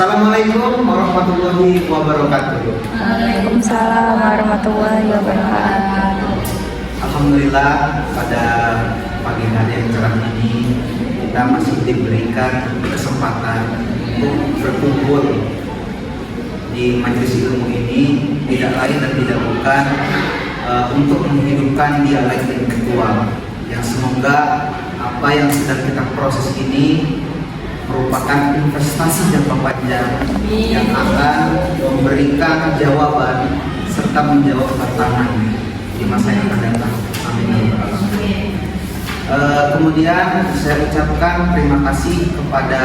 Assalamualaikum warahmatullahi wabarakatuh. Waalaikumsalam warahmatullahi wabarakatuh. Alhamdulillah, pada pagi hari yang cerah ini kita masih diberikan kesempatan untuk berkumpul di majelis ilmu ini, tidak lain dan tidak bukan untuk menghidupkan dialek intelektual yang semoga apa yang sedang kita proses ini merupakan investasi jangka panjang yang akan memberikan jawaban serta menjawab tantangan di masa yang akan datang. Amin. Kemudian saya ucapkan terima kasih kepada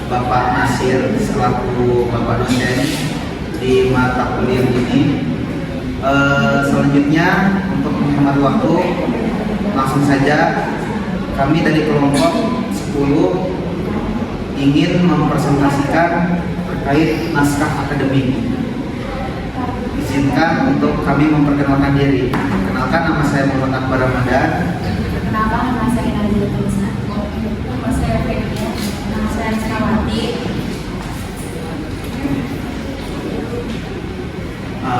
Bapak Nasir selaku Bapak dosen di mata kuliah ini. Selanjutnya untuk menghemat waktu, langsung saja kami dari kelompok 10 ingin mempresentasikan terkait naskah akademik. Izinkan untuk kami memperkenalkan diri. Kenalkan, nama saya Muhammad Akbar Ramadan. Kenalkan, nama saya Nadia Tulisa. Nama saya Fedia. Nama saya Rizkawati.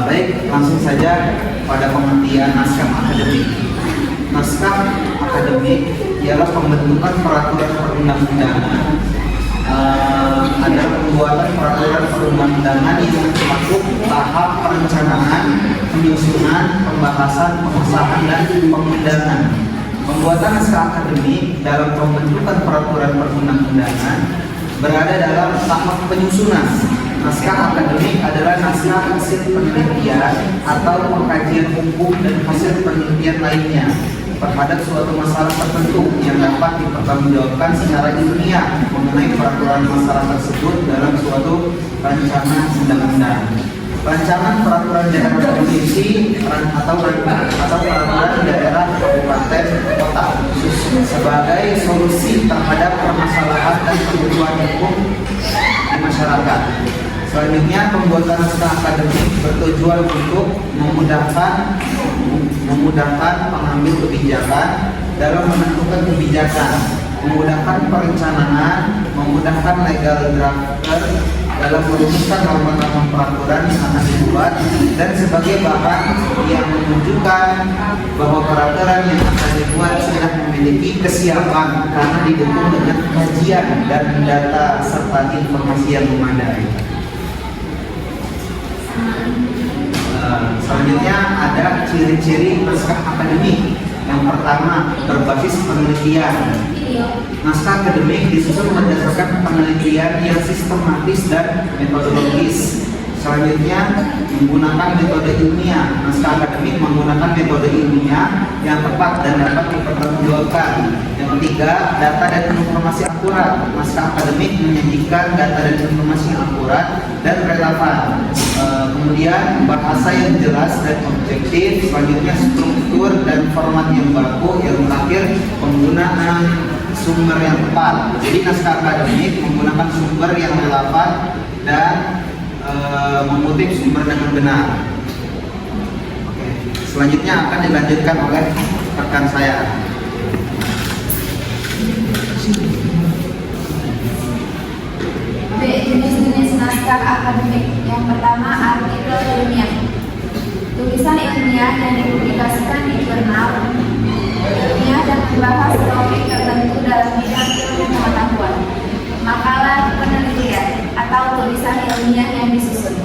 Baik, langsung saja pada pengertian naskah akademik. Naskah akademik ialah pembentukan peraturan perundang-undangan, ada pembuatan peraturan perundang-undangan yang termasuk tahap perencanaan, penyusunan, pembahasan, pengesahan, dan pengundangan. Pembuatan naskah akademik dalam pembentukan peraturan perundang-undangan berada dalam tahap penyusunan. Naskah akademik adalah naskah hasil penelitian atau pengkajian hukum dan hasil penelitian lainnya terhadap suatu masalah tertentu yang dapat dipertanggungjawabkan secara ilmiah mengenai peraturan masalah tersebut dalam suatu rancangan undang-undang. Rancangan peraturan daerah provinsi atau peraturan daerah kabupaten kota sebagai solusi terhadap permasalahan dan kebutuhan hukum di masyarakat. Selanjutnya, pembuatan naskah akademik bertujuan untuk memudahkan pengambil kebijakan dalam menentukan kebijakan, memudahkan perencanaan, memudahkan legal drafter dalam merumuskan norma-norma peraturan yang akan dibuat, dan sebagai bahan yang menunjukkan bahwa peraturan yang akan dibuat sudah memiliki kesiapan karena didukung dengan kajian dan data serta informasi yang memadai. Selanjutnya ada ciri-ciri naskah akademik. Yang pertama, berbasis penelitian. Naskah akademik disusun berdasarkan penelitian yang sistematis dan metodologis. Selanjutnya, menggunakan metode ilmiah. Naskah akademik menggunakan metode ilmiah yang tepat dan dapat dipertanggungjawabkan. Yang ketiga, data dan informasi akurat. Naskah akademik menyajikan data dan informasi yang akurat dan relevan. Kemudian bahasa yang jelas dan objektif. Selanjutnya, struktur dan format yang baku. Yang terakhir, penggunaan sumber yang tepat. Jadi naskah akademik menggunakan sumber yang relevan dan mengutip sumber dengan benar. Oke. Selanjutnya akan dilanjutkan oleh rekan saya. B. Jenis-jenis naskah akademik. Yang pertama, artikel ilmiah. Tulisan ilmiah yang dipublikasikan di jurnal ilmiah dan membahas topik tertentu dalam bidang ilmu pengetahuan. Makalah penelitian atau tulisan ilmiah yang disusun.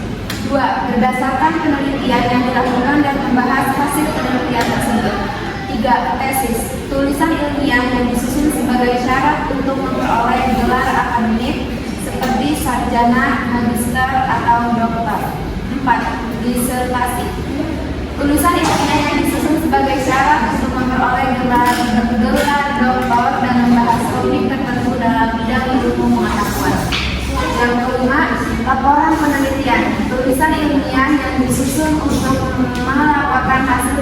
2. Berdasarkan penelitian yang dilakukan dan membahas hasil penelitian tersebut. 3. Tesis. Tulisan ilmiah yang disusun sebagai syarat untuk memperoleh gelar akademik seperti sarjana, magister, atau doktor. 4. Disertasi. Tulisan ilmiah yang disusun sebagai syarat untuk memperoleh gelar doktor dan membahas topik tertentu dalam bidang ilmu pengetahuan. Yang kelima, laporan penelitian. Tulisan ilmiah yang disusun untuk melaporkan hasil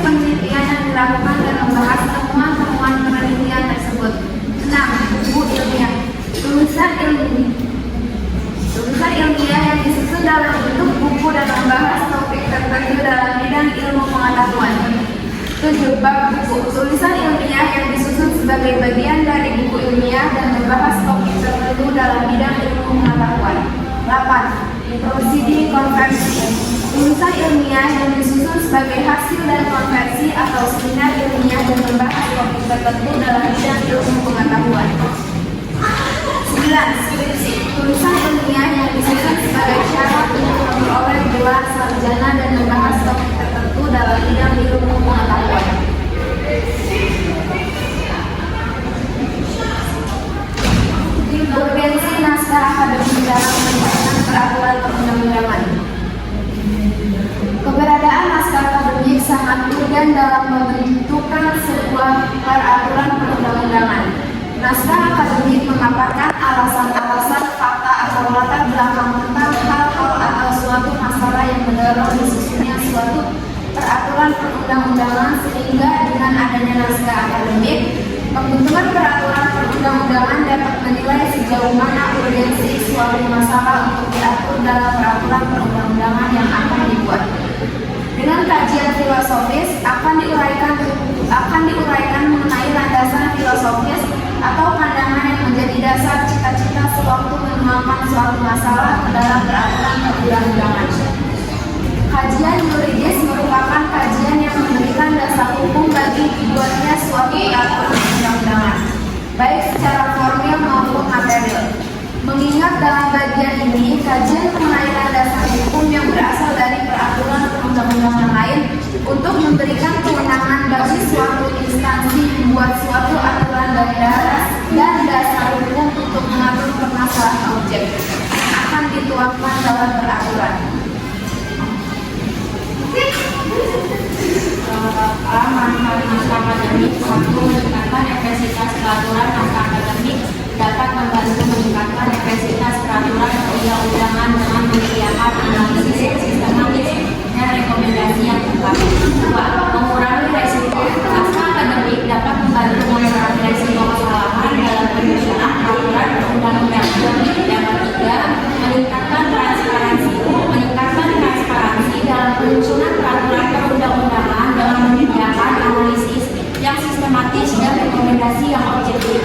penelitian yang dilakukan dan membahas temuan-temuan penelitian tersebut. 6. Buku ilmiah. Tulisan ilmiah yang disusun dalam bentuk buku dan membahas topik tertentu dalam bidang ilmu pengetahuan. 7. Bab buku. Tulisan ilmiah yang disusun sebagai bagian dari buku ilmiah dan membahas topik tertentu dalam Prosidi konversi. Tulisan ilmiah yang disusun sebagai hasil dari konversi atau seminar ilmiah dan membahas topik tertentu dalam bidang ilmu pengetahuan. 9. Skripsi. Tulisan ilmiah yang disusun sebagai syarat untuk memperoleh gelar sarjana dan membahas topik tertentu dalam bidang ilmu pengetahuan. Urgensi naskah akademik dalam penyusunan peraturan perundang-undangan. Keberadaan naskah akademik sangat urgen dalam membentukkan sebuah peraturan perundang-undangan. Naskah akademik memaparkan alasan-alasan, fakta atau latar belakang tentang hal-hal atau suatu masalah yang mendorong disusunnya suatu peraturan perundang-undangan, sehingga dengan adanya naskah akademik, pembentukan peraturan perundang-undangan dapat menilai sejauh mana urgensi suatu masalah untuk diatur dalam peraturan perundang-undangan yang akan dibuat. Dengan kajian filosofis akan diuraikan mengenai landasan filosofis atau pandangan yang menjadi dasar cita-cita sewaktu menuangkan suatu masalah ke dalam peraturan perundang-undangan. Kajian yuridis merupakan kajian yang memberikan dasar hukum bagi dibuatnya suatu peraturan perundang-undangan, baik secara formil maupun material. Mengingat dalam bagian ini, kajian mengenai landasan hukum yang berasal dari peraturan perundang-undangan lain untuk memberikan kewenangan bagi suatu instansi membuat suatu aturan dan dasar hukum untuk mengatur permasalahan objek akan dituangkan dalam peraturan. Manfaat naskah akademik. 1. Meningkatkan efektivitas peraturan. Naskah akademik dapat membantu meningkatkan efektivitas peraturan perundang-undangan dengan menyediakan analisis sistematis dan rekomendasi yang tepat. 2. Mengurangi resiko. Naskah akademik dapat membantu mengurangi resiko kesalahan dalam penyusunan peraturan perundang-undangan. Yang ketiga, meningkatkan transparansi. Meningkatkan transparansi dalam penyusunan peraturan perundang-undangan dengan menyediakan analisis yang sistematis dan rekomendasi yang objektif.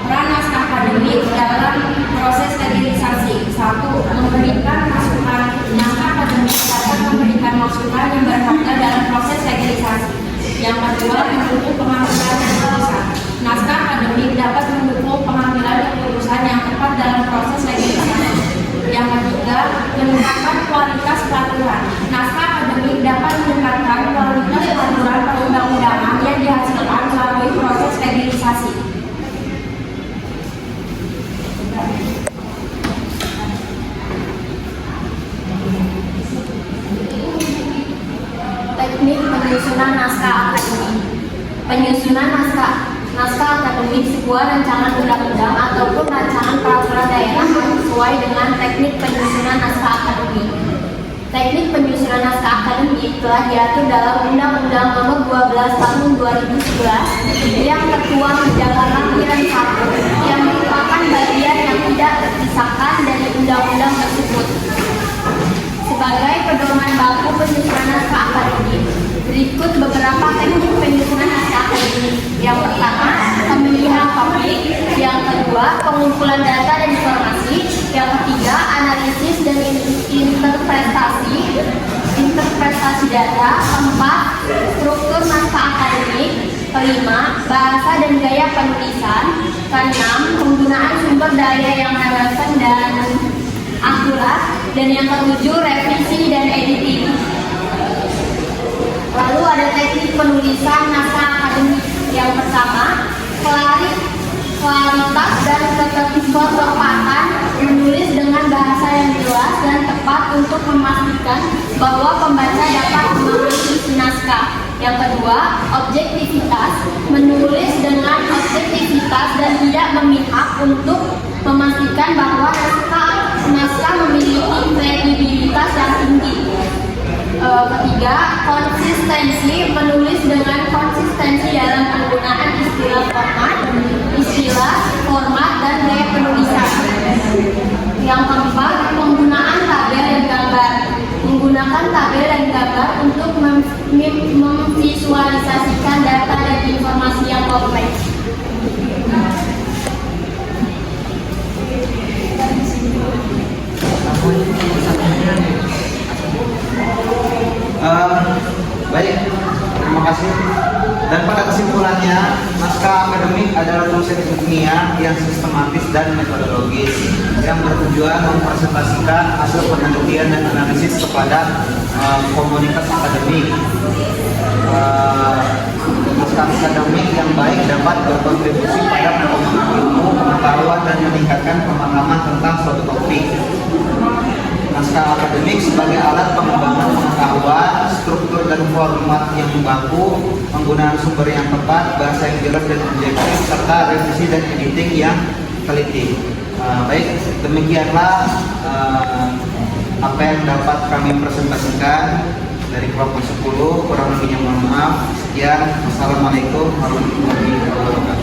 Peran naskah akademik dalam proses kaderisasi. 1. Memberikan masukan. Naskah akademik dapat memberikan masukan yang berharga dalam proses kaderisasi. Yang kedua, mendukung pengambilan keputusan. Naskah akademik dapat mendukung pengambilan keputusan yang tepat dalam proses kaderisasi. Yang ketiga, meningkatkan kualitas peraturan. Naskah akademik dapat meningkatkan kualitas peraturan perundang-undangan yang dihasilkan melalui proses kaderisasi. Teknik penyusunan naskah akademik. Penyusunan naskah akademik sebuah rancangan undang-undang ataupun rancangan peraturan daerah yang sesuai dengan teknik penyusunan naskah akademik. Teknik penyusunan naskah akademik telah diatur dalam Undang-Undang Nomor 12 Tahun 2011 yang tertuang dalam lampiran 1 yang merupakan bagian yang tidak terpisahkan dari undang-undang tersebut. Sebagai pedoman baku penyusunan naskah akademik, berikut beberapa teknik penyusunan naskah akademik. Yang pertama, pemilihan topik. Yang kedua, pengumpulan data dan informasi. Yang ketiga, analisis dan interpretasi data. Keempat, struktur naskah akademik. Kelima, bahasa dan gaya penulisan. Keenam, penggunaan sumber daya yang relevan dan akurat. Dan yang ketujuh, revisi dan editing. Lalu ada teknik penulisan naskah akademik. Yang pertama, kualitas dan ketepatan, menulis dengan bahasa yang jelas dan tepat untuk memastikan bahwa pembaca dapat memahami isi naskah. Yang kedua, objektivitas, menulis dengan objektivitas dan tidak memihak untuk memastikan bahwa naskah memiliki kredibilitas yang tinggi. Ketiga, konsistensi, menulis dengan konsistensi dalam penggunaan format, dan gaya penulisan. Yang keempat, penggunaan tabel dan gambar. Menggunakan tabel dan gambar untuk memvisualisasikan data dan informasi yang kompleks. dosen ilmiah yang sistematis dan metodologis yang bertujuan mempresentasikan hasil penelitian dan analisis kepada komunitas akademik. Naskah akademik yang baik dapat berkontribusi pada pengembangan ilmu, pengetahuan, dan meningkatkan pemahaman tentang suatu topik. Naskah akademik sebagai alat pengembangan pengetahuan, struktur dan format yang baku, penggunaan sumber yang tepat, bahasa yang jelas dan objektif, serta revisi dan editing yang teliti. Baik, demikianlah apa yang dapat kami presentasikan dari kelompok 10. Kurang lebihnya mohon maaf. Sekian. Wassalamualaikum warahmatullahi wabarakatuh.